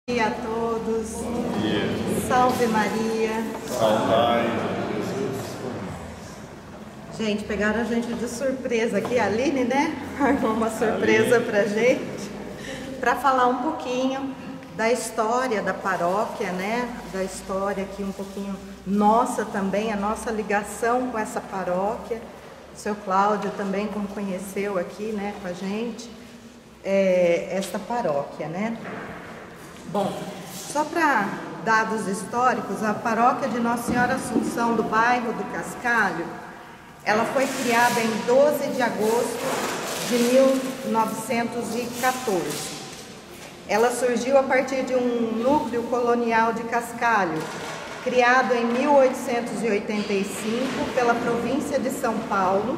Bom dia a todos. Bom dia. Salve Maria. Saudai Jesus. Gente, pegaram a gente de surpresa aqui, a Aline, né? Armou uma surpresa pra gente, para falar um pouquinho da história da paróquia, né? Da história aqui um pouquinho nossa também, a nossa ligação com essa paróquia. O seu Cláudio também como conheceu aqui, né, com a gente, esta paróquia, né? Bom, só para dados históricos, a paróquia de Nossa Senhora Assunção do bairro do Cascalho, ela foi criada em 12 de agosto de 1914. Ela surgiu a partir de um núcleo colonial de Cascalho, criado em 1885 pela província de São Paulo,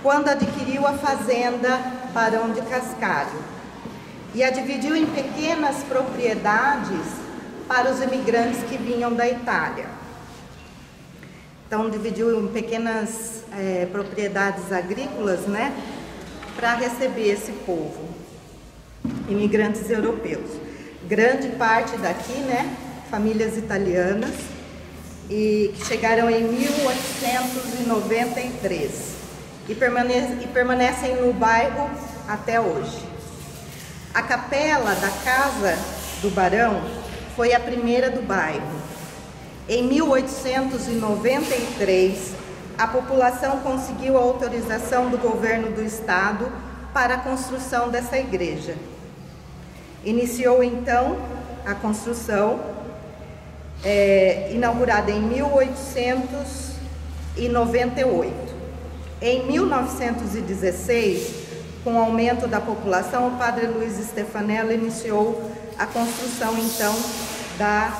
quando adquiriu a fazenda Barão de Cascalho, e a dividiu em pequenas propriedades para os imigrantes que vinham da Itália. Então dividiu em pequenas propriedades agrícolas, né, para receber esse povo, imigrantes europeus. Grande parte daqui, né, famílias italianas, e que chegaram em 1893 e permanecem no bairro até hoje. A capela da Casa do Barão foi a primeira do bairro. Em 1893, a população conseguiu a autorização do governo do estado para a construção dessa igreja. Iniciou então a construção, inaugurada em 1898. Em 1916, com o aumento da população, o padre Luiz Stefanello iniciou a construção, então, da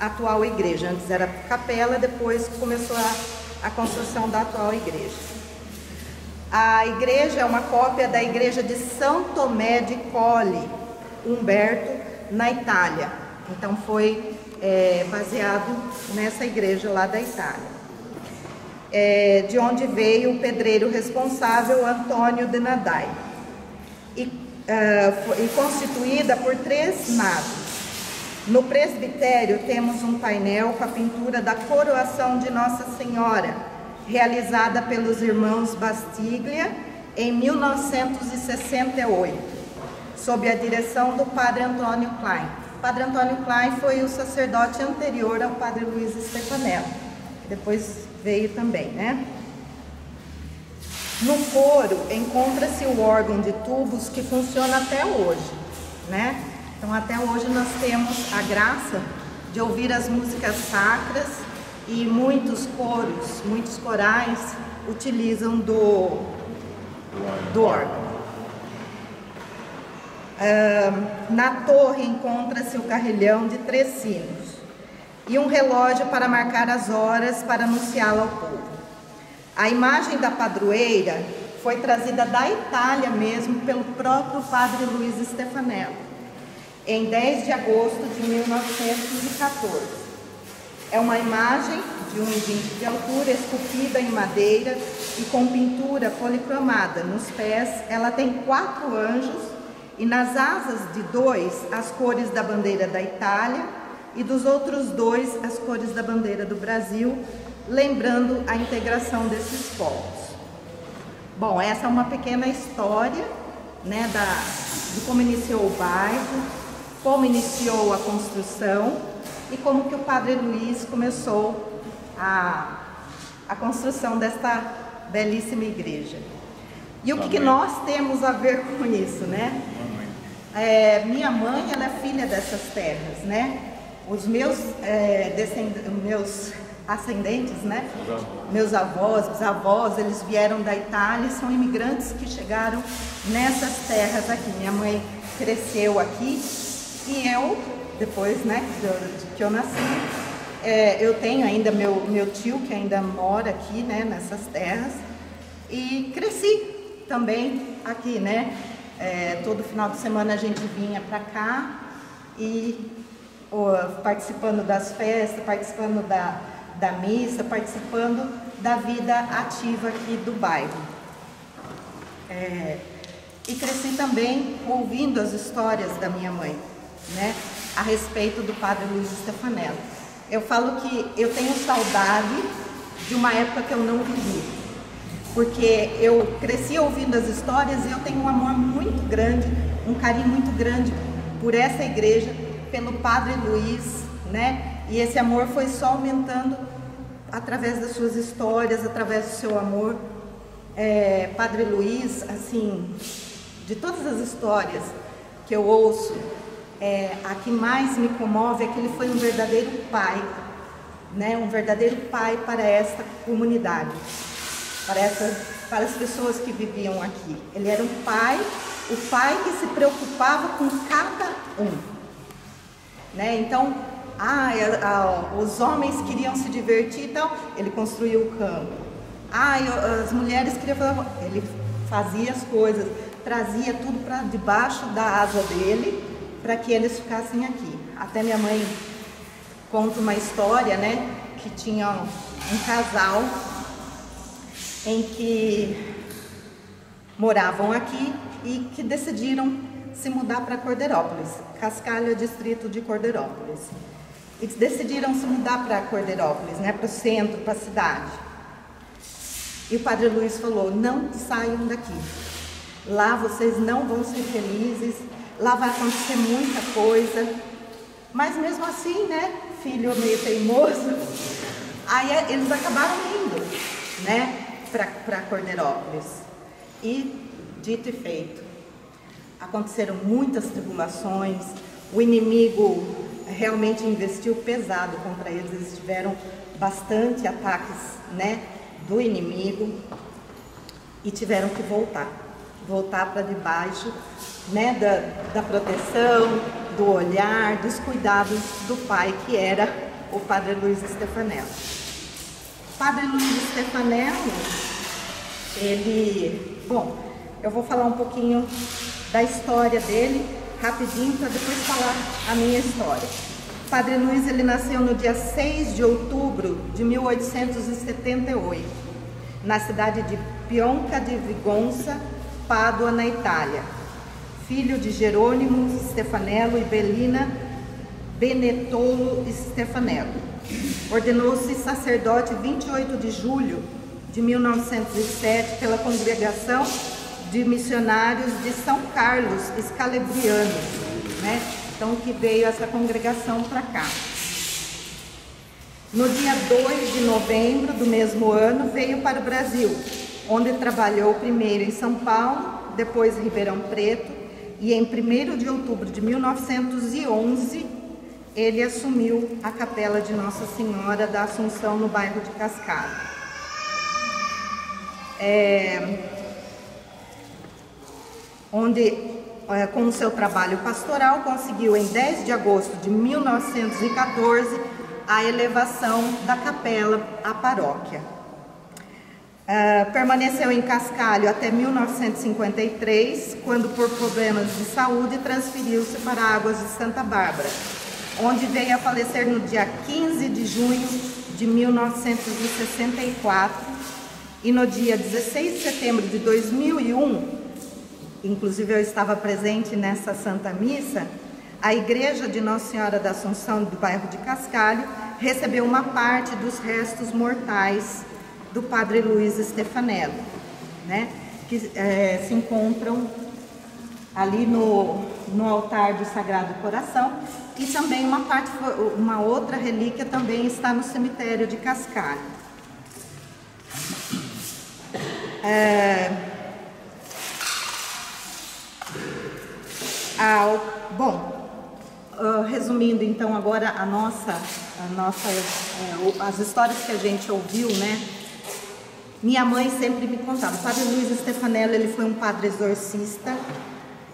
atual igreja. Antes era capela, depois começou a construção da atual igreja. A igreja é uma cópia da igreja de São Tomé de Colli, Umberto, na Itália. Então, foi baseado nessa igreja lá da Itália. De onde veio o pedreiro responsável, Antônio de Nadai, e constituída por 3 naves. No presbitério temos um painel com a pintura da coroação de Nossa Senhora, realizada pelos irmãos Bastiglia em 1968, sob a direção do padre Antônio Klein. O padre Antônio Klein foi o sacerdote anterior ao padre Luiz Stefanello, que depois veio também, né? No coro encontra-se o órgão de tubos que funciona até hoje, né? Então até hoje nós temos a graça de ouvir as músicas sacras e muitos coros, muitos corais utilizam do órgão. Na torre encontra-se o carrilhão de 3 sinos e um relógio para marcar as horas para anunciá-la ao povo. A imagem da padroeira foi trazida da Itália mesmo pelo próprio padre Luiz Stefanello, em 10 de agosto de 1914. É uma imagem de 1,20 de altura, esculpida em madeira e com pintura policromada. Nos pés ela tem 4 anjos e nas asas de 2 as cores da bandeira da Itália e dos outros 2 as cores da bandeira do Brasil, lembrando a integração desses povos. Bom, essa é uma pequena história, né, de como iniciou o bairro, como iniciou a construção e como que o padre Luiz começou a construção desta belíssima igreja. E o que nós temos a ver com isso, né? Minha mãe, ela é filha dessas terras, né? Os meus ascendentes, né? Meus avós, bisavós, eles vieram da Itália e são imigrantes que chegaram nessas terras aqui. Minha mãe cresceu aqui e eu, depois, né, que eu nasci, eu tenho ainda meu tio que ainda mora aqui, né, nessas terras, e cresci também aqui, né? Todo final de semana a gente vinha para cá e participando das festas, participando da missa, participando da vida ativa aqui do bairro. E cresci também ouvindo as histórias da minha mãe, né? a respeito do Padre Luiz Stefanello. Eu falo que eu tenho saudade de uma época que eu não vivi, porque eu cresci ouvindo as histórias e eu tenho um amor muito grande, um carinho muito grande por essa igreja, pelo Padre Luiz, né? E esse amor foi só aumentando através das suas histórias, através do seu amor. Padre Luiz, assim, de todas as histórias que eu ouço, a que mais me comove é que ele foi um verdadeiro pai, né? Um verdadeiro pai para esta comunidade, para as pessoas que viviam aqui. Ele era um pai, o pai que se preocupava com cada um, né? Então, os homens queriam se divertir, então ele construiu o campo. As mulheres queriam fazer, ele fazia as coisas, trazia tudo para debaixo da asa dele, para que eles ficassem aqui. Até minha mãe conta uma história, né, que tinha um casal em que moravam aqui e que decidiram se mudar para Cordeirópolis. Cascalho é distrito de Cordeirópolis. E decidiram se mudar para Cordeirópolis, né, para o centro, para a cidade. E o Padre Luiz falou: não saiam daqui. Lá vocês não vão ser felizes, lá vai acontecer muita coisa. Mas mesmo assim, né, filho meio teimoso, aí eles acabaram indo, né, para Cordeirópolis. E dito e feito, aconteceram muitas tribulações, o inimigo realmente investiu pesado contra eles, eles tiveram bastante ataques, né, do inimigo, e tiveram que voltar para debaixo, né, da proteção, do olhar, dos cuidados do pai, que era o Padre Luiz Stefanello. O Padre Luiz Stefanello, eu vou falar um pouquinho da história dele, rapidinho, para depois falar a minha história. O Padre Luiz, ele nasceu no dia 6 de outubro de 1878, na cidade de Pionca di Vigonza, Pádua, na Itália. Filho de Jerônimo Stefanello e Belina Benettolo Stefanello. Ordenou-se sacerdote 28 de julho de 1907 pela Congregação de Missionários de São Carlos Scalabriano, né? Então, que veio essa congregação para cá. No dia 2 de novembro do mesmo ano, veio para o Brasil, onde trabalhou primeiro em São Paulo, depois em Ribeirão Preto, e em 1º de outubro de 1911, ele assumiu a capela de Nossa Senhora da Assunção, no bairro de Cascalho. Onde, com o seu trabalho pastoral, conseguiu em 10 de agosto de 1914 a elevação da capela à paróquia. Permaneceu em Cascalho até 1953, quando por problemas de saúde transferiu-se para Águas de Santa Bárbara, onde veio a falecer no dia 15 de junho de 1964, e no dia 16 de setembro de 2001, inclusive eu estava presente nessa Santa Missa, a Igreja de Nossa Senhora da Assunção do bairro de Cascalho recebeu uma parte dos restos mortais do Padre Luiz Stefanello, né, que se encontram ali no altar do Sagrado Coração, e também uma outra relíquia também está no cemitério de Cascalho. Resumindo então agora as histórias que a gente ouviu, né? Minha mãe sempre me contava, o Padre Luiz Stefanello, ele foi um padre exorcista,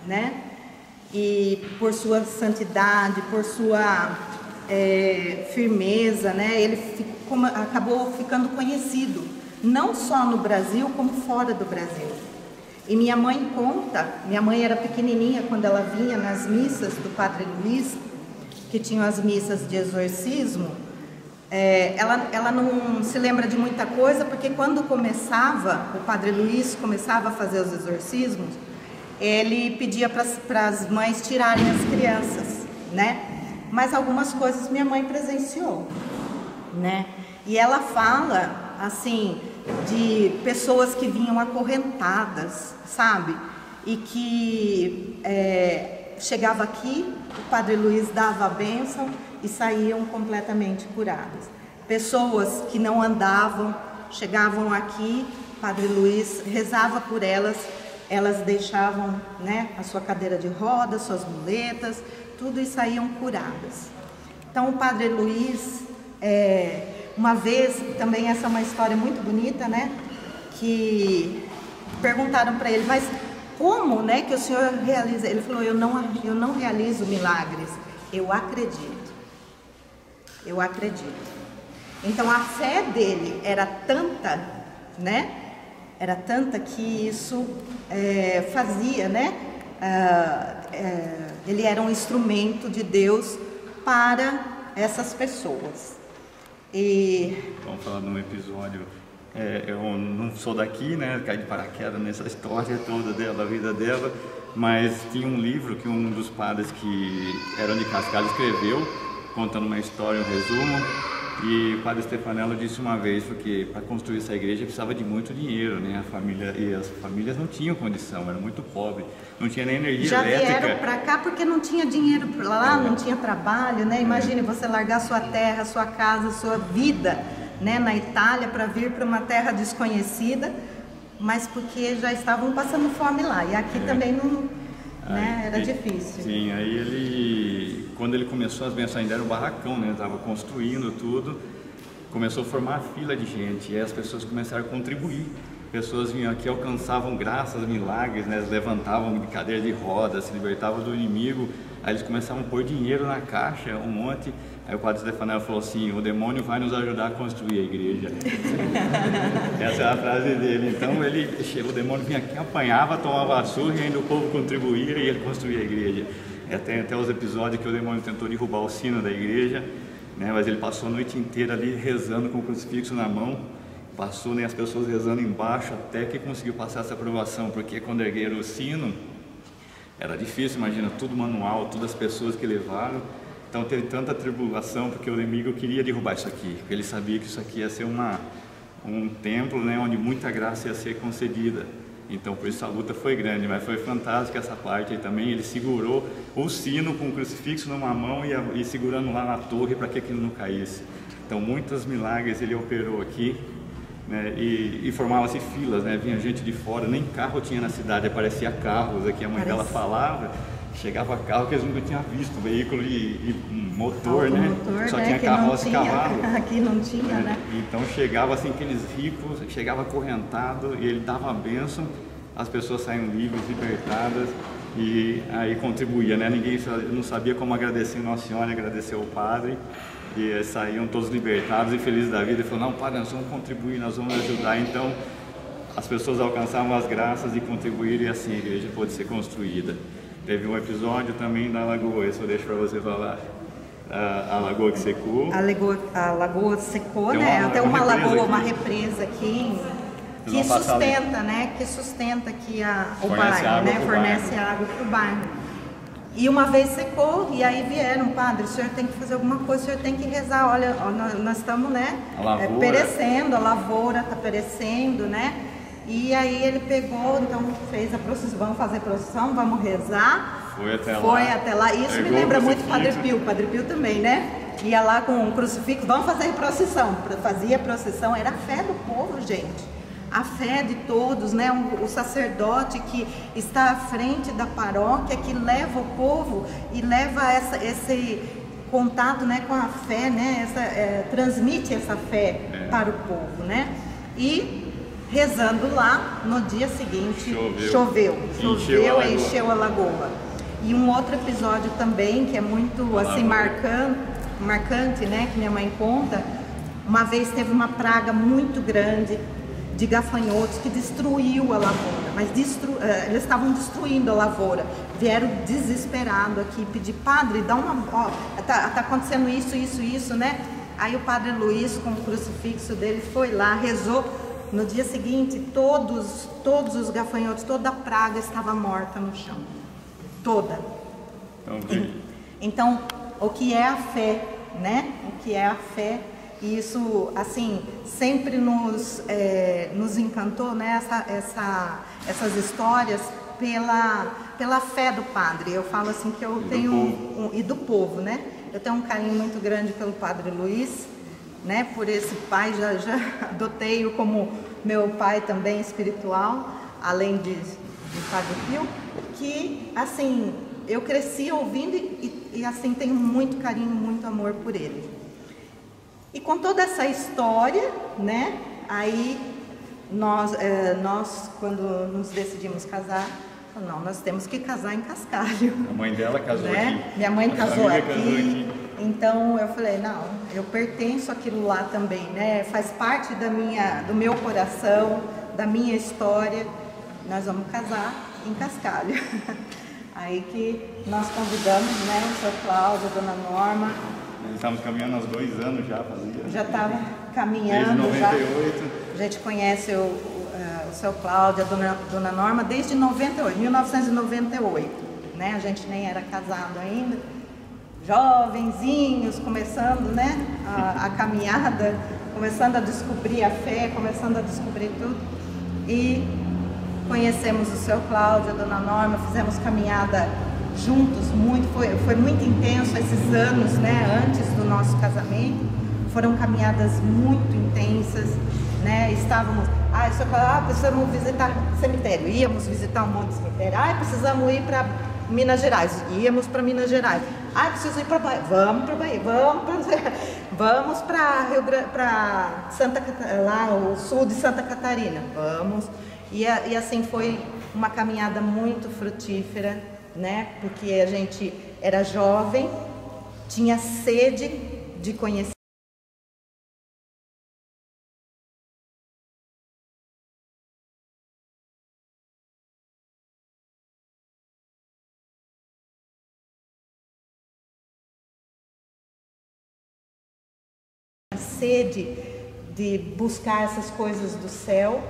né? E por sua santidade, por sua firmeza, né? Ele acabou ficando conhecido, não só no Brasil, como fora do Brasil. E minha mãe conta, minha mãe era pequenininha quando ela vinha nas missas do Padre Luiz, que tinham as missas de exorcismo. Ela não se lembra de muita coisa, porque quando o Padre Luiz começava a fazer os exorcismos, ele pedia para as mães tirarem as crianças, né? Mas algumas coisas minha mãe presenciou, né? E ela fala, assim, de pessoas que vinham acorrentadas, sabe? E que chegava aqui, o Padre Luiz dava a bênção e saíam completamente curadas. Pessoas que não andavam, chegavam aqui, o Padre Luiz rezava por elas, elas deixavam, né, a sua cadeira de rodas, suas muletas, tudo, e saíam curadas. Então o Padre Luiz, uma vez, também essa é uma história muito bonita, né, que perguntaram para ele, mas como, né, que o senhor realiza? Ele falou, eu não realizo milagres, eu acredito. Eu acredito. Então a fé dele era tanta, né? Era tanta que isso fazia, né? Ele era um instrumento de Deus para essas pessoas. Vamos falar de um episódio. Eu não sou daqui, né? Caí de paraquedas nessa história toda dela, da vida dela, mas tinha um livro que um dos padres que eram de Cascais escreveu, contando uma história, um resumo. E o Padre Stefanello disse uma vez, porque para construir essa igreja precisava de muito dinheiro, né? As famílias não tinham condição, eram muito pobres, não tinha nem energia elétrica. Já vieram para cá porque não tinha dinheiro lá, não tinha trabalho, né? Imagine você largar sua terra, sua casa, sua vida, né, na Itália para vir para uma terra desconhecida, mas porque já estavam passando fome lá, e aqui também não, né, era difícil. Sim, aí quando ele começou as bênçãos, ainda era um barracão, né, estava construindo tudo, começou a formar fila de gente, e aí as pessoas começaram a contribuir. Pessoas vinham aqui, alcançavam graças, milagres, né, levantavam de cadeira de rodas, se libertavam do inimigo, aí eles começavam a pôr dinheiro na caixa, um monte. Aí o Padre Stefanello falou assim, o demônio vai nos ajudar a construir a igreja. Essa é a frase dele. Então o demônio vinha aqui, apanhava, tomava a surra, e ainda o povo contribuía e ele construía a igreja. Tem até os episódios que o demônio tentou derrubar o sino da igreja, né, mas ele passou a noite inteira ali rezando com o crucifixo na mão, passou, né, as pessoas rezando embaixo até que conseguiu passar essa aprovação, porque quando ergueram o sino era difícil, imagina, tudo manual, todas as pessoas que levaram. Então teve tanta tribulação porque o inimigo queria derrubar isso aqui, porque ele sabia que isso aqui ia ser um templo, né, onde muita graça ia ser concedida. Então por isso a luta foi grande, mas foi fantástica essa parte aí também. Ele segurou o sino com o crucifixo numa mão e segurando lá na torre para que aquilo não caísse. Então muitos milagres ele operou aqui, né, e formava-se filas, né, vinha gente de fora, nem carro tinha na cidade, aparecia carros aqui, a mãe dela falava. Chegava carro que eles nunca tinham visto, veículo e motor, né? Só tinha carroça e cavalo. Aqui não tinha, né? Então chegava assim aqueles ricos, chegava acorrentado e ele dava a bênção, as pessoas saíam livres, libertadas e aí contribuía, né? Ninguém não sabia como agradecer Nossa Senhora, agradecer o Padre, e saíam todos libertados e felizes da vida. E falou, não, Padre, nós vamos contribuir, nós vamos ajudar. Então as pessoas alcançavam as graças e contribuíram, e assim a igreja pôde ser construída. Teve um episódio também da lagoa, isso eu deixo para você falar. A lagoa que secou. A lagoa secou, né? Até uma lagoa, uma represa aqui que sustenta, né? Que sustenta aqui o bairro, né? Fornece água para o bairro. E uma vez secou, e aí vieram, Padre, o senhor tem que fazer alguma coisa, o senhor tem que rezar. Olha, nós estamos, né? Perecendo, a lavoura está perecendo, né? E aí ele pegou, então fez a procissão, vamos fazer procissão, vamos rezar. Foi até lá. Isso me lembra muito o Padre Pio também, né? Ia lá com o crucifixo, vamos fazer procissão. Fazia procissão, era a fé do povo, gente. A fé de todos, né? O sacerdote que está à frente da paróquia, que leva o povo e leva esse contato, né, com a fé, né? Transmite essa fé para o povo, né? E rezando lá, no dia seguinte choveu e encheu a lagoa. E um outro episódio também que é muito assim marcante, né, que minha mãe conta, uma vez teve uma praga muito grande de gafanhotos que destruiu a lavoura, mas eles estavam destruindo a lavoura, vieram desesperados aqui pedir, Padre, dá tá acontecendo isso, né? Aí o Padre Luiz, com o crucifixo dele, foi lá, rezou. No dia seguinte, todos os gafanhotos, toda a praga estava morta no chão. Toda. Então, o que é a fé, né? O que é a fé. E isso, assim, sempre nos encantou, né? Essas histórias pela fé do padre. Eu falo assim que eu tenho e do povo, né? Eu tenho um carinho muito grande pelo Padre Luiz, né? Por esse pai, já adotei-o como meu pai também espiritual, além de Padre Pio, que assim eu cresci ouvindo e assim tenho muito carinho, muito amor por ele. E com toda essa história, né? Aí nós quando nos decidimos casar, não, nós temos que casar em Cascalho. A mãe dela casou, né? aqui. Minha mãe casou aqui. Casou aqui. Então eu falei, não, eu pertenço àquilo lá também, né? Faz parte do meu coração, da minha história. Nós vamos casar em Cascalho. Aí que nós convidamos, né, o seu Cláudio, a dona Norma. Nós estávamos caminhando há 2 anos já, fazia. Já estava caminhando. Desde 98. A gente conhece o seu Cláudio, a dona Norma, desde 1998, né? A gente nem era casado ainda, jovenzinhos, começando, né? A caminhada, começando a descobrir a fé, começando a descobrir tudo. E conhecemos o seu Cláudio, a dona Norma, fizemos caminhada juntos, foi muito intenso esses anos, né? Antes do nosso casamento, foram caminhadas muito intensas, né? Estávamos, o senhor falou, precisamos visitar cemitério, íamos visitar um monte de cemitério, precisamos ir para Minas Gerais, íamos para Minas Gerais, preciso ir para Bahia, vamos para Bahia, vamos para Santa Catarina, lá o sul de Santa Catarina, vamos, e assim foi uma caminhada muito frutífera, né? Porque a gente era jovem, tinha sede de conhecer. Sede de buscar essas coisas do céu,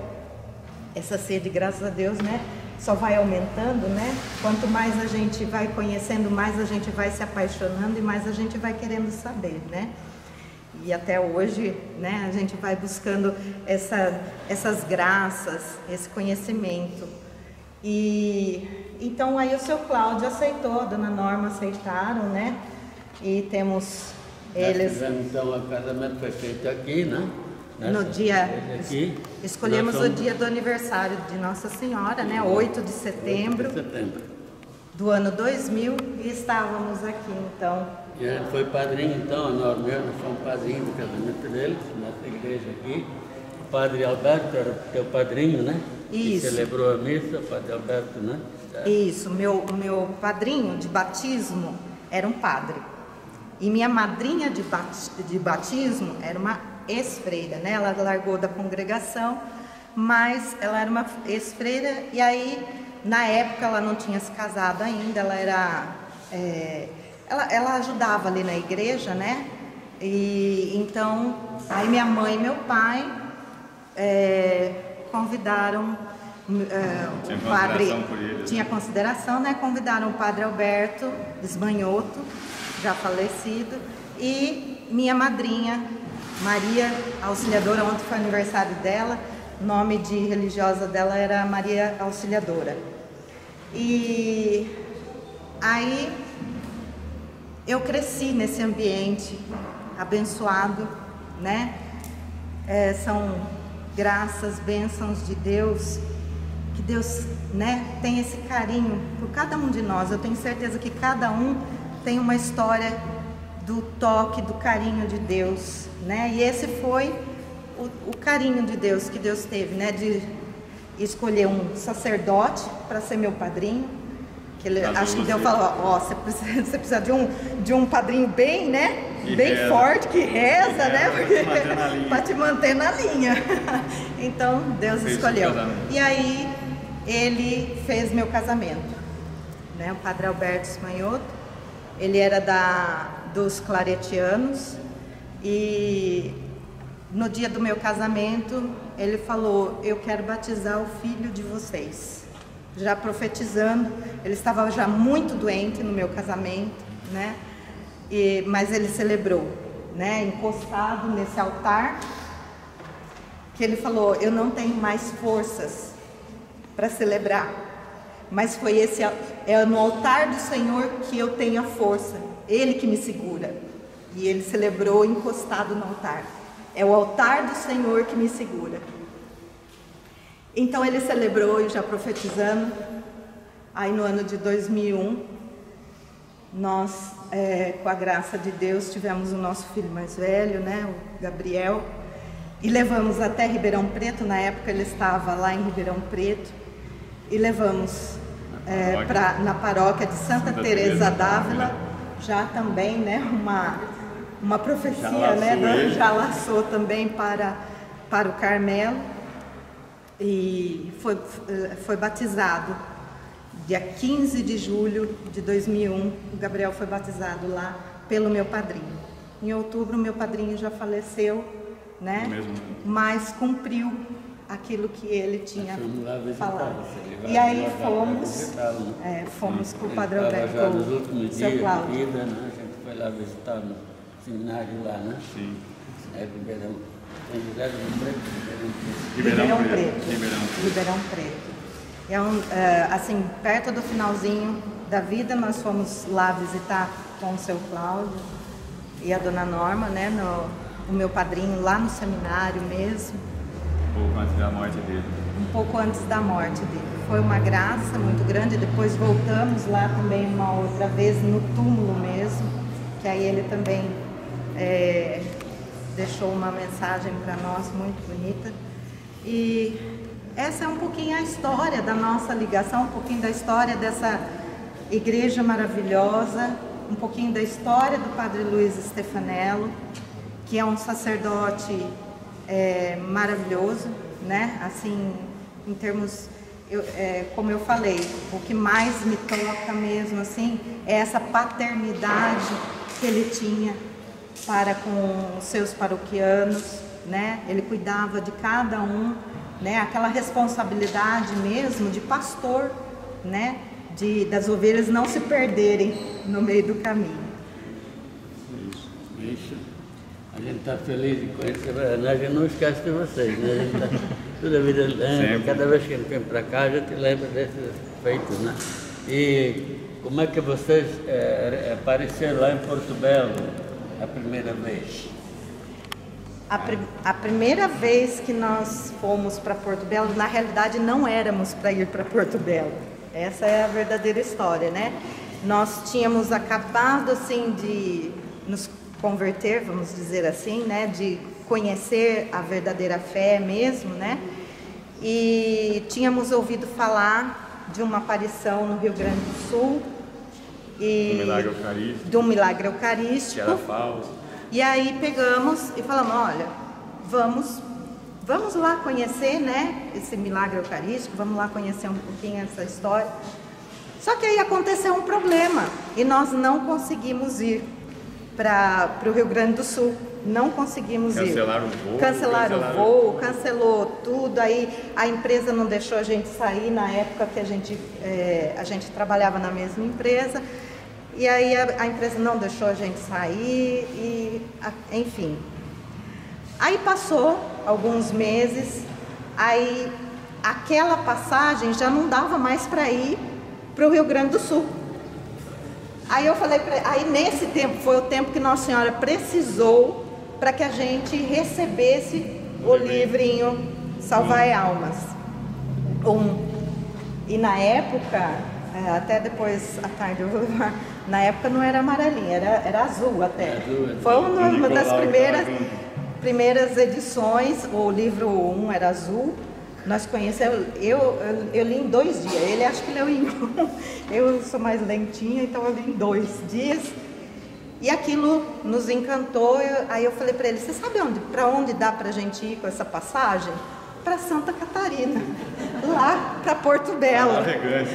essa sede, graças a Deus, né, só vai aumentando, né? Quanto mais a gente vai conhecendo, mais a gente vai se apaixonando e mais a gente vai querendo saber, né? E até hoje, né, a gente vai buscando essas graças, esse conhecimento. E então aí o seu Cláudio aceitou, a dona Norma aceitaram, né? E temos eles. Então o casamento foi feito aqui, né? No dia, aqui, escolhemos o dia do aniversário de Nossa Senhora, né? 8 de setembro do ano 2000, e estávamos aqui, então. E a gente foi padrinho, então, nós mesmos fomos padrinho do casamento deles, nessa igreja aqui. O padre Alberto era teu padrinho, né? Isso. Que celebrou a missa, o padre Alberto, né? Isso, meu padrinho de batismo era um padre. E minha madrinha de batismo era uma ex-freira, né? Ela largou da congregação, mas ela era uma ex-freira, e aí, na época, ela não tinha se casado ainda, ela era... ela ajudava ali na igreja, né? E então, aí minha mãe e meu pai convidaram o padre... Tinha consideração, né? Convidaram o padre Alberto Esmanhoto, já falecido, e minha madrinha, Maria Auxiliadora. Ontem foi aniversário dela, o nome de religiosa dela era Maria Auxiliadora. E aí eu cresci nesse ambiente abençoado, né? São graças, bênçãos de Deus, que Deus, né, tem esse carinho por cada um de nós. Eu tenho certeza que cada um tem uma história do toque, do carinho de Deus, né? E esse foi o carinho de Deus que Deus teve, né? De escolher um sacerdote para ser meu padrinho. Que ele, acho que Deus falou, você precisa de um padrinho bem, né? Bem reza, forte, que reza, né? Para te manter na linha. Então Deus escolheu. E aí ele fez meu casamento, né? O padre Alberto Esmanhoto. Ele era dos claretianos, e no dia do meu casamento ele falou, eu quero batizar o filho de vocês, já profetizando. Ele estava já muito doente no meu casamento, né? mas ele celebrou, né, encostado nesse altar, que ele falou: eu não tenho mais forças para celebrar, mas é no altar do Senhor que eu tenho a força, Ele que me segura. E ele celebrou encostado no altar. É o altar do Senhor que me segura. Então ele celebrou, e já profetizando, aí no ano de 2001, nós, com a graça de Deus, tivemos o nosso filho mais velho, né, o Gabriel, e levamos até Ribeirão Preto. Na época ele estava lá em Ribeirão Preto, e levamos na paróquia de Santa Teresa d'Ávila, já também, né, uma profecia, né, já laçou também para o Carmelo, e foi batizado dia 15 de julho de 2001. O Gabriel foi batizado lá pelo meu padrinho. Em outubro, meu padrinho já faleceu, né, mas cumpriu aquilo que ele tinha falado. E aí fomos com o Padre Alberto, já nos últimos seu dias Cláudio. de vida, né? A gente foi lá visitar no seminário lá, né? Sim. Ribeirão Preto. Assim, perto do finalzinho da vida, nós fomos lá visitar com o seu Cláudio e a dona Norma, né, o meu padrinho, lá no seminário mesmo. Um pouco antes da morte dele. Um pouco antes da morte dele. Foi uma graça muito grande. Depois voltamos lá também uma outra vez no túmulo mesmo, que aí ele também deixou uma mensagem para nós muito bonita. E essa é um pouquinho a história da nossa ligação, um pouquinho da história dessa igreja maravilhosa, um pouquinho da história do Padre Luiz Stefanello, que é um sacerdote maravilhoso, né? Assim, em termos, como eu falei, o que mais me toca mesmo, assim, é essa paternidade que ele tinha para com os seus paroquianos, né? Ele cuidava de cada um, né? Aquela responsabilidade mesmo de pastor, né? Das ovelhas não se perderem no meio do caminho. Isso. A gente está feliz de conhecer, a gente não esquece de vocês, né? A gente tá, toda a vida lembra, cada vez que a gente vem para cá, a gente lembra desses feitos, né? E como é que vocês apareceram lá em Porto Belo a primeira vez? A primeira vez que nós fomos para Porto Belo, na realidade não éramos para ir para Porto Belo. Essa é a verdadeira história, né? Nós tínhamos acabado, assim, de nos converter, vamos dizer assim, né? De conhecer a verdadeira fé mesmo, né? E tínhamos ouvido falar de uma aparição no Rio Grande do Sul. Do milagre eucarístico. Que era falso. E aí pegamos e falamos: olha, vamos lá conhecer, né, esse milagre eucarístico, vamos lá conhecer um pouquinho essa história. Só que aí aconteceu um problema e nós não conseguimos ir para o Rio Grande do Sul. Não conseguimos ir. Cancelaram o voo, cancelou tudo. Aí a empresa não deixou a gente sair na época que a gente trabalhava na mesma empresa. E aí a empresa não deixou a gente sair, enfim. Aí passou alguns meses, aí aquela passagem já não dava mais para ir para o Rio Grande do Sul. Aí eu falei, aí nesse tempo foi o tempo que Nossa Senhora precisou para que a gente recebesse o livrinho Salvai Almas. E na época, até depois à tarde eu vou levar, na época não era amarelinha, era azul até. Foi uma das primeiras edições. O livro 1 era azul. Nós conhecemos, eu li em 2 dias, ele acho que leu em 1. Eu sou mais lentinha, então eu li em 2 dias. E aquilo nos encantou. Aí eu falei para ele: você sabe para onde dá para a gente ir com essa passagem? Para Santa Catarina, lá para Porto Belo. Navegante,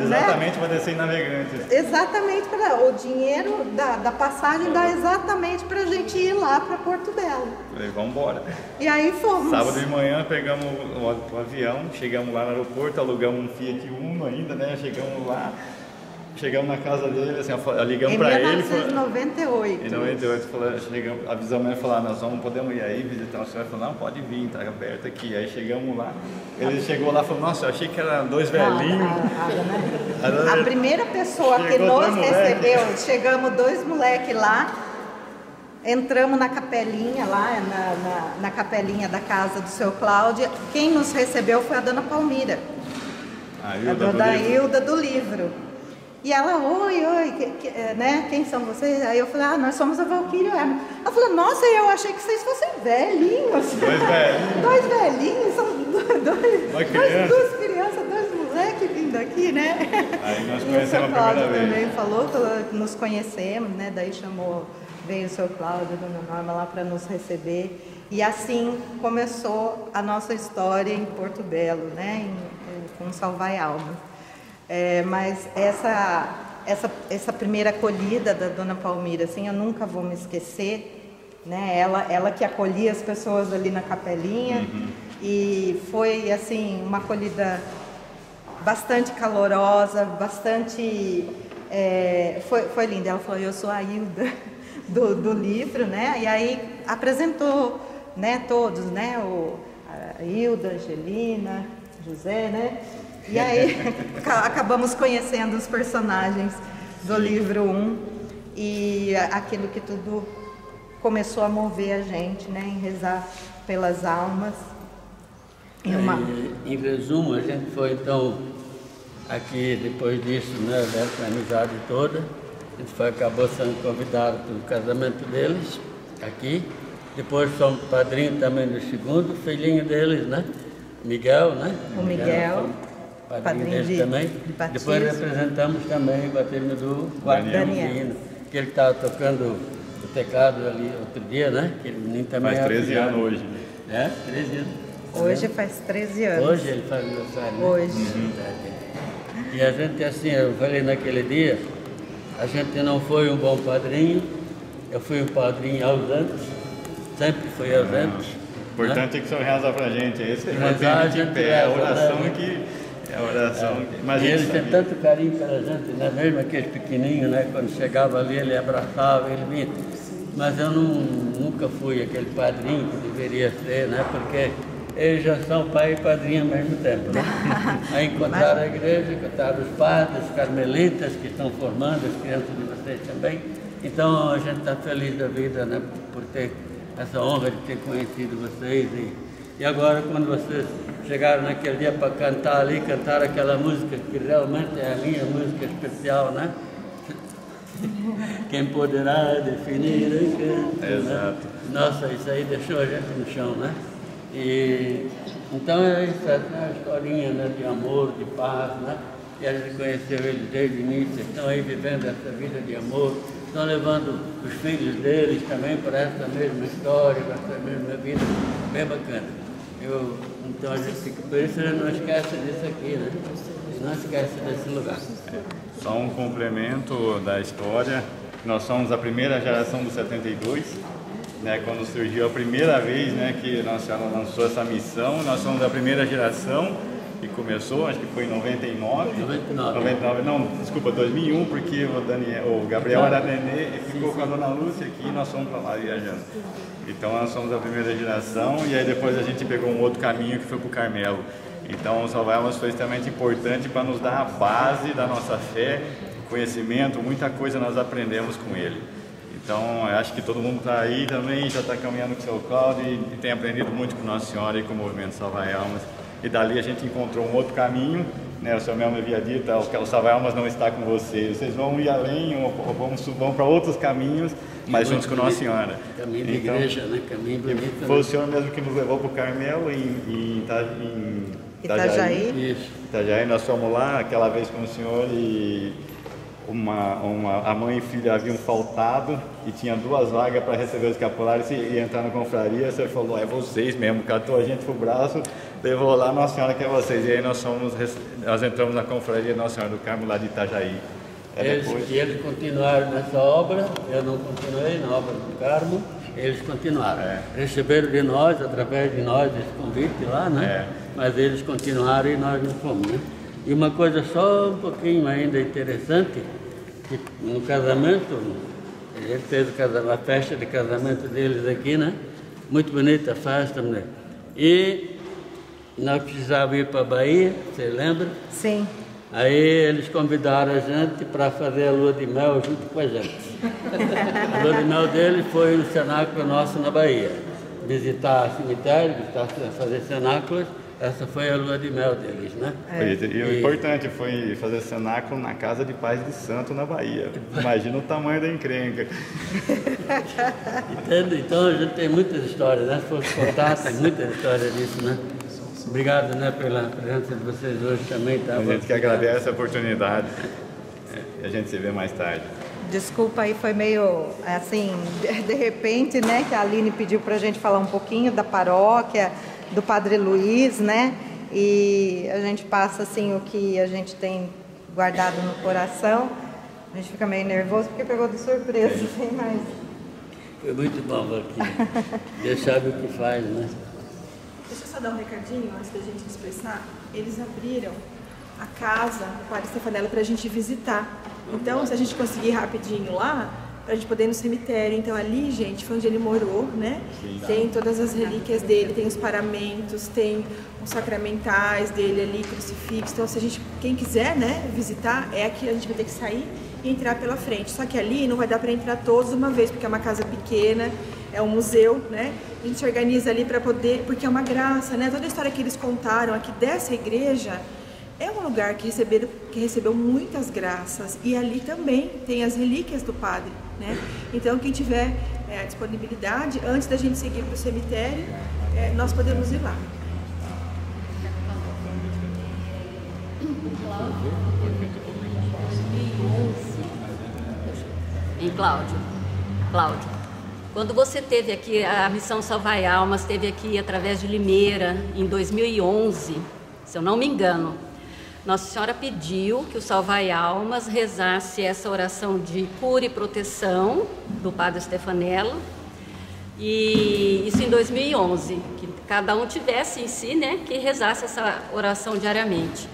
exatamente para descer em Navegante. Exatamente, o dinheiro da passagem dá exatamente para a gente ir lá para Porto Belo. Falei, vamos embora. E aí fomos. Sábado de manhã pegamos o avião, chegamos lá no aeroporto, alugamos um Fiat Uno ainda, né? Chegamos lá, chegamos na casa dele, assim, ligamos para ele. Em 1998. Em 98, chegamos, avisamos ele e falamos, nós podemos ir aí visitar o senhor. Ele falou, não, pode vir, está aberto aqui. Aí chegamos lá, ele chegou lá e falou, nossa, eu achei que eram dois velhinhos. A primeira pessoa que nos recebeu, chegamos 2 moleques lá, entramos na capelinha lá, na capelinha da casa do seu Cláudio. Quem nos recebeu foi a dona Palmira, a dona Hilda do livro. E ela, oi, né? Quem são vocês? Aí eu falei, nós somos a Valquíria. Ela falou, nossa, eu achei que vocês fossem velhinhos. Dois velhinhos, são duas crianças, 2 moleques vindo aqui, né? Aí nós conhecemos a primeira vez. Também falou que nos conhecemos, né? Daí veio o seu Cláudio, a dona Norma lá para nos receber. E assim começou a nossa história em Porto Belo, né? Com Salvai Almas. Mas essa primeira acolhida da dona Palmira, assim, eu nunca vou me esquecer, né? Ela que acolhia as pessoas ali na capelinha. E foi assim uma acolhida bastante calorosa, bastante foi linda. Ela falou, eu sou a Hilda do livro, né? E aí apresentou, né, todos, né? A Hilda, a Angelina, José, né? E aí acabamos conhecendo os personagens do livro 1 e aquilo que tudo começou a mover a gente, né, em rezar pelas almas. Em resumo, a gente foi então aqui depois disso, né, dessa amizade toda, a gente acabou sendo convidado para o casamento deles aqui. Depois fomos padrinho também do segundo filhinho deles, né? Miguel, né? O Miguel. Padrinho dele também. Depois representamos também o batismo do Daniel, que ele estava tocando o teclado ali outro dia, né? Que ele menino também faz 13 anos hoje. 13 anos. Hoje faz 13 anos. Hoje ele faz aniversário, né? Hoje. E a gente, assim, eu falei naquele dia, a gente não foi um bom padrinho, eu fui um padrinho ausente, sempre fui ausente. O importante é que o senhor reza pra gente, é esse que rezar, mantém de pé, a oração aqui. A oração. Mas e ele tem tanto carinho pela gente, né? Mesmo aquele pequenininho, né? Quando chegava ali, ele abraçava, ele vinha. Mas eu nunca fui aquele padrinho que deveria ser, né? Porque eles já são pai e padrinho ao mesmo tempo, né? Aí encontraram a igreja, encontraram os padres, os carmelitas que estão formando, as crianças de vocês também. Então a gente está feliz da vida, né? Por ter essa honra de ter conhecido vocês. E agora, quando vocês chegaram naquele dia para cantar ali, cantar aquela música que realmente é a minha música especial, né? Quem poderá definir o canto, exato. Né? Nossa, isso aí deixou a gente no chão, né? E então é isso, é uma historinha, né, de amor, de paz, né? E a gente conheceu eles desde o início, estão aí vivendo essa vida de amor, estão levando os filhos deles também para essa mesma história, para essa mesma vida, bem bacana. Então a gente fica, por isso a gente não esquece disso aqui, né? Não esquece desse lugar. Só um complemento da história, nós somos a primeira geração do 72, né, quando surgiu a primeira vez, né, que Nossa Senhora lançou essa missão, nós somos a primeira geração que começou, acho que foi em 99, não, desculpa, 2001, porque o Gabriel era nenê e ficou com a dona Lúcia aqui e nós fomos para lá viajando. Então nós somos a primeira geração e aí depois a gente pegou um outro caminho que foi para o Carmelo. Então o Salvai Almas foi extremamente importante para nos dar a base da nossa fé, conhecimento, muita coisa nós aprendemos com ele. Então eu acho que todo mundo está aí também, já está caminhando com o seu Cláudio e tem aprendido muito com Nossa Senhora e com o movimento Salvai Almas. E dali a gente encontrou um outro caminho, né? O senhor mesmo havia dito, o Salvai Almas não está com vocês, vocês vão ir além ou vão para outros caminhos, mas juntos com Nossa Senhora. Caminho de igreja, né? Caminho bonito. Foi o senhor mesmo que nos levou para o Carmelo em Itajaí. Isso. Itajaí, nós fomos lá aquela vez com o senhor e a mãe e filha haviam faltado e tinha 2 vagas para receber os escapulares e entrar na confraria. O senhor falou, é vocês mesmo, catou a gente pro braço, levou lá, Nossa Senhora que é vocês. E aí nós entramos na confraria Nossa Senhora do Carmo lá de Itajaí. Eles continuaram nessa obra, eu não continuei na obra do Carmo, eles continuaram. Receberam de nós, através de nós, esse convite lá, né? Mas eles continuaram e nós não fomos, né? E uma coisa só um pouquinho ainda interessante, que no casamento, ele fez a festa de casamento deles aqui, né? Muito bonita a festa, né? E nós precisávamos ir para a Bahia, você lembra? Sim. Aí eles convidaram a gente para fazer a lua de mel junto com a gente. A lua de mel deles foi no cenáculo nosso na Bahia. Visitar cemitério, fazer cenáculos. Essa foi a lua de mel deles, né? E o importante foi fazer cenáculo na casa de paz de santo na Bahia. Imagina o tamanho da encrenca. Entende? Então a gente tem muitas histórias, né? Se fosse contar, tem muitas histórias disso, né? Obrigado, né, pela presença de vocês hoje também. Tá? A gente que agradece a oportunidade. E a gente se vê mais tarde. Desculpa aí, foi meio assim, de repente, né, que a Aline pediu pra gente falar um pouquinho da paróquia, do Padre Luiz, né? E a gente passa assim o que a gente tem guardado no coração. A gente fica meio nervoso porque pegou de surpresa, assim, mas... Foi muito bom aqui. Deus sabe o que faz, né? Deixa eu só dar um recadinho antes da gente expressar. Eles abriram a casa do Padre Stefanello para a gente visitar. Então, se a gente conseguir rapidinho lá, para a gente poder ir no cemitério. Então, ali, gente, foi onde ele morou, né? Tem todas as relíquias dele, tem os paramentos, tem os sacramentais dele ali, crucifixo. Então, se a gente, quem quiser, né, visitar, é aqui, a gente vai ter que sair e entrar pela frente. Só que ali não vai dar para entrar todos de uma vez, porque é uma casa pequena, é um museu, né? A gente se organiza ali para poder, porque é uma graça, né? Toda a história que eles contaram aqui dessa igreja é um lugar que recebeu muitas graças, e ali também tem as relíquias do padre, né? Então, quem tiver a disponibilidade, antes da gente seguir para o cemitério, nós podemos ir lá. Em Cláudio, quando você teve aqui, a Missão Salvai Almas teve aqui através de Limeira, em 2011, se eu não me engano, Nossa Senhora pediu que o Salvai Almas rezasse essa oração de cura e proteção do Padre Stefanello, e isso em 2011, que cada um tivesse em si, né, que rezasse essa oração diariamente.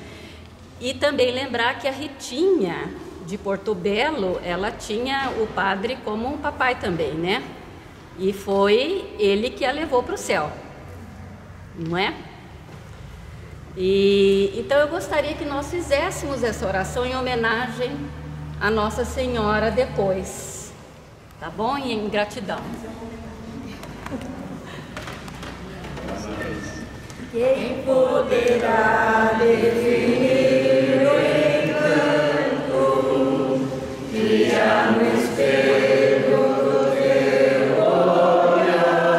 E também lembrar que a Ritinha de Portobello, ela tinha o padre como um papai também, né? E foi ele que a levou para o céu, não é? E então eu gostaria que nós fizéssemos essa oração em homenagem a Nossa Senhora depois, tá bom? E em gratidão. Quem poderá definir o encanto que há no espelho do teu olhar,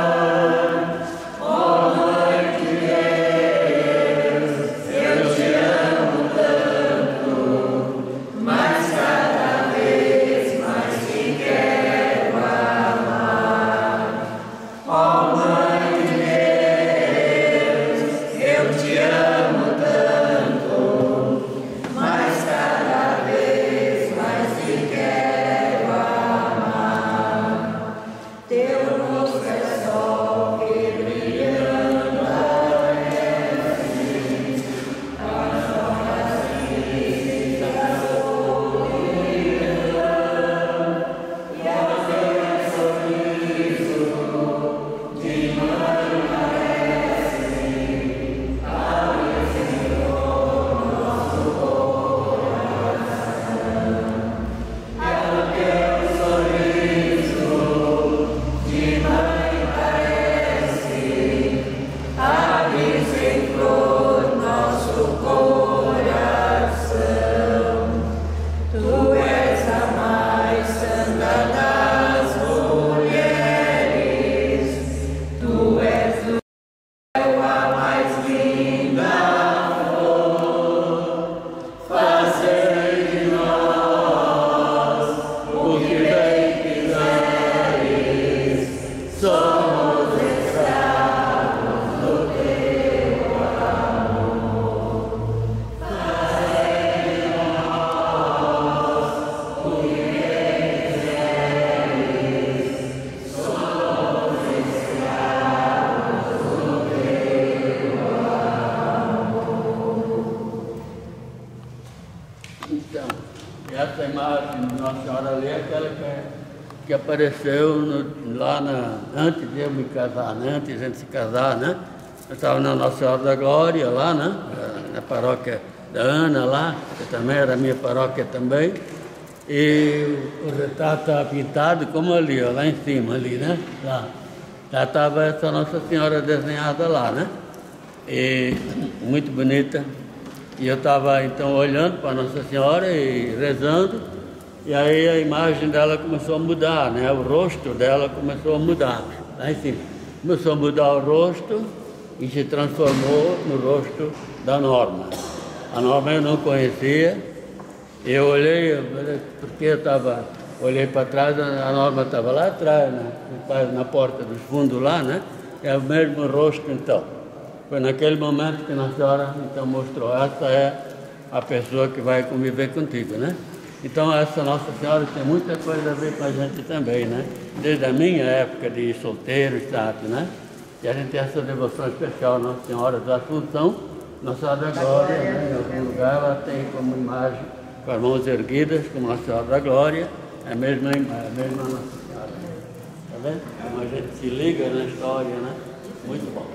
ó Mãe de Deus, eu te amo tanto, mas cada vez mais te quero amar, ó Mãe de Deus, eu te amo tanto, que apareceu antes de eu me casar, né? Antes de a gente se casar, né? Eu estava na Nossa Senhora da Glória lá, né? Na paróquia da Ana lá, que também era a minha paróquia também. E o retrato estava pintado como ali, ó, lá em cima, ali, né? Lá. Já estava essa Nossa Senhora desenhada lá, né? E muito bonita. E eu estava então olhando para Nossa Senhora e rezando, e aí a imagem dela começou a mudar, né? O rosto dela começou a mudar, lá em cima. Começou a mudar o rosto e se transformou no rosto da Norma. A Norma eu não conhecia, eu olhei, porque olhei para trás, a Norma estava lá atrás, né? Na porta dos fundos lá, né? É o mesmo rosto então. Foi naquele momento que Nossa Senhora então mostrou, essa é a pessoa que vai conviver contigo, né? Então essa Nossa Senhora tem muita coisa a ver com a gente também, né? Desde a minha época de solteiro, sabe, né? E a gente tem essa devoção especial à Nossa Senhora da Assunção, Nossa Senhora da Glória, né? Em algum lugar ela tem como imagem com as mãos erguidas, como Nossa Senhora da Glória, é a mesma Nossa Senhora. Tá vendo? Como a gente se liga na história, né? Muito bom.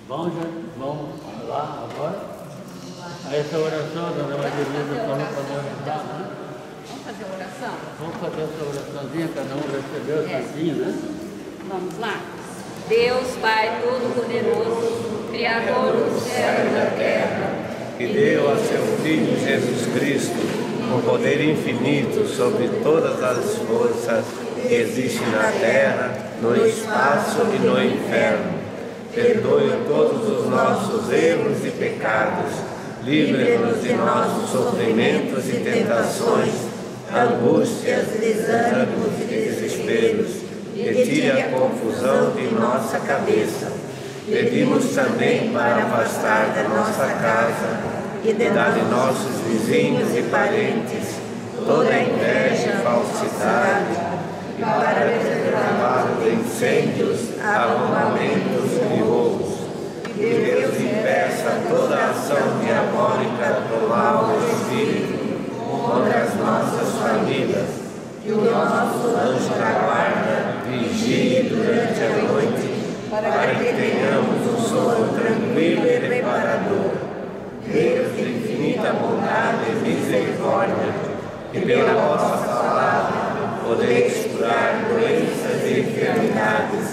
Vamos lá agora? A essa oração, a Dona Maria Luísa falou para nós ajudar, né? Vamos fazer a oração? Vamos fazer essa oraçãozinha, cada um recebeu o santinho, né? Vamos lá. Deus Pai Todo-Poderoso, Criador do céu e da terra, que deu a seu Filho Jesus Cristo, com poder infinito sobre todas as forças que existem na terra, no espaço e no inferno. Perdoe todos os nossos erros e pecados, livre-nos de nossos sofrimentos e tentações, angústias, desânimos e desesperos, e tire a confusão de nossa cabeça. Pedimos também para afastar da nossa casa e da de nossos vizinhos e parentes toda inveja e falsidade, e para preservar de incêndios, arrombamentos e roubos. Que Deus impeça toda a ação diabólica do mau espírito contra as nossas famílias, que o nosso anjo da guarda vigie durante a noite, para que tenhamos um sono tranquilo e reparador. Deus de infinita bondade e misericórdia, que pela vossa palavra podeis curar doenças e enfermidades,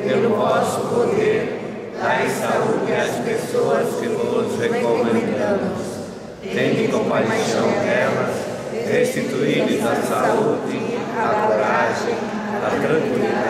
pelo vosso poder, dai saúde às pessoas que vos recomendamos. Tende compaixão delas, restituí-lhes a saúde, a coragem, a tranquilidade